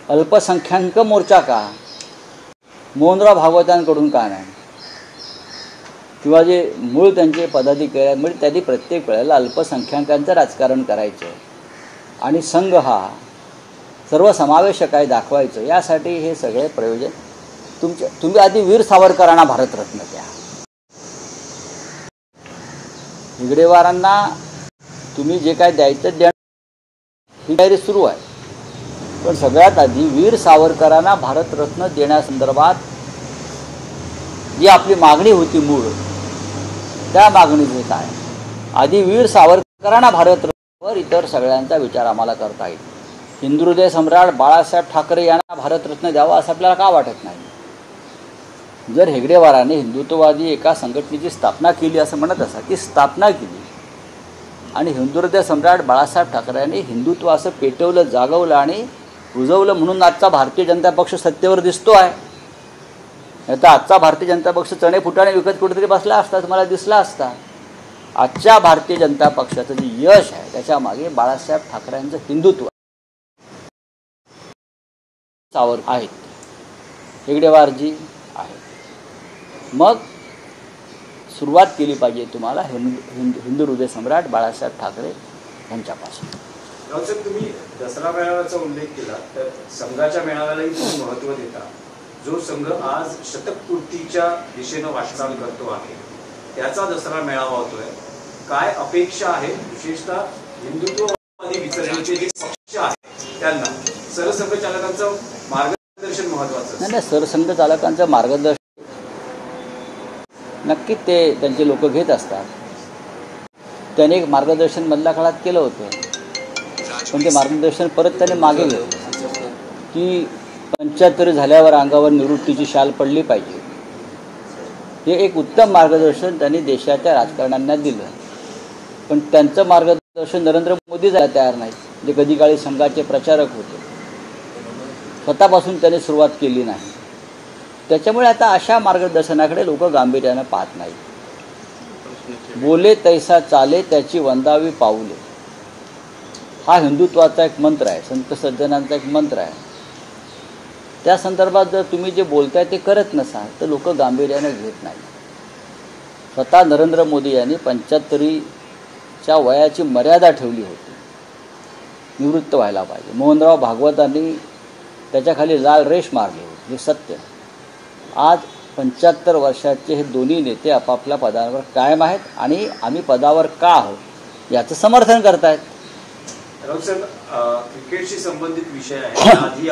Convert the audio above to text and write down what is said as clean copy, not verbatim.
अल्पसंख्याक मोर्चा का, मोहनराव भागवतांकडून का नाही, किंवा जे मूळ त्यांचे पदाधिकारी आहेत म्हणजे त्यांनी प्रत्येक वेळेला अल्पसंख्याकांचं राजकारण करायचं आणि संघ हा सर्वसमावेशक आहे दाखवायचं, यासाठी हे सगळे प्रयोजन तुम्ही आधी वीर सावरकरांना भारतरत्न द्या. हेगडेवारांना तुम्ही जे काय द्यायचं द्या, ही तयारी सुरू आहे. पण सगळ्यात आधी वीर सावरकरांना भारतरत्न देण्यासंदर्भात जी आपली मागणी होती मूळ, त्या मागणीचे काय, आधी वीर सावरकरांना भारतरत्नवर इतर सगळ्यांचा विचार आम्हाला करता येईल. हिंदुहृदय सम्राट बाळासाहेब ठाकरे यांना भारतरत्न द्यावा असं आपल्याला का वाटत नाही? जर हेगडेवारांनी हिंदुत्ववादी एका संघटनेची स्थापना केली असं म्हणत असा, ती स्थापना केली आणि हिंदुहृदय सम्राट बाळासाहेब ठाकरे यांनी हिंदुत्व असं पेटवलं, जागवलं आणि रुजवलं, म्हणून आजचा भारतीय जनता पक्ष सत्तेवर दिसतो आहे. आता आजचा भारतीय जनता पक्ष चणे फुटाणे विकत कुठेतरी बसला असता, तुम्हाला दिसला असता. आजच्या भारतीय जनता पक्षाचं जे यश आहे त्याच्यामागे बाळासाहेब ठाकरेंचं हिंदुत्व सावर आहेत, हेगडेवारजी आहेत. मग सुरुवात केली पाहिजे तुम्हाला हिंदू हृदय सम्राट बाळासाहेब ठाकरे यांच्यापासून. रावसाहेब, तुम्ही दसरा मेळाव्याचा उल्लेख केला, तर संघाच्या मेळाव्यालाही तुम्ही महत्त्व देता. जो संघ आज शतकपूर्तीच्या दिशेनं वाटचाल करतो आहे, त्याचा दसरा मेळावा होतोय. काय अपेक्षा आहे विशेषतः हिंदुत्ववादी विचारांचे जे पक्ष आहेत त्यांना? सरसंघचालकांचं मार्गदर्शन महत्त्वाचं. नाही, सरसंघ चालकांचं मार्गदर्शन नक्की ते त्यांचे लोक घेत असतात. त्याने एक मार्गदर्शन मधल्या काळात केलं होतं, पण ते मार्गदर्शन परत त्याने मागे घेतलं की 75 झाल्यावर अंगावर निवृत्तीची शाल पडली पाहिजे. हे एक उत्तम मार्गदर्शन त्यांनी देशाच्या राजकारण्यांना दिलं. पण त्यांचं मार्गदर्शन नरेंद्र मोदी जायला तयार नाहीत, जे कधी काळी संघाचे प्रचारक होते. स्वतःपासून त्यांनी सुरुवात केली नाही. त्याच्यामुळे आता अशा मार्गदर्शनाकडे लोक गांभीर्यानं पाहत नाहीत. बोले तैसा चाले त्याची वंदावी पाऊले, हा हिंदुत्वाचा एक मंत्र आहे, संत सज्जनांचा एक मंत्र आहे. त्या संदर्भात जर तुम्ही जे बोलताय ते करत नसाल तर लोक गांभीर्यानं घेत नाही. स्वतः नरेंद्र मोदी यांनी 75च्या वयाची मर्यादा ठेवली होती, निवृत्त व्हायला पाहिजे. मोहनराव भागवतांनी त्याच्याखाली लाल रेष मारली होती, हे सत्य. आज 75 वर्षाचे हे दोन्ही नेते आपापल्या पदावर कायम आहेत आणि आम्ही पदावर का आहोत याचं समर्थन करतायत. रावसाहेब, क्रिकेटशी संबंधित विषय आहे. आधी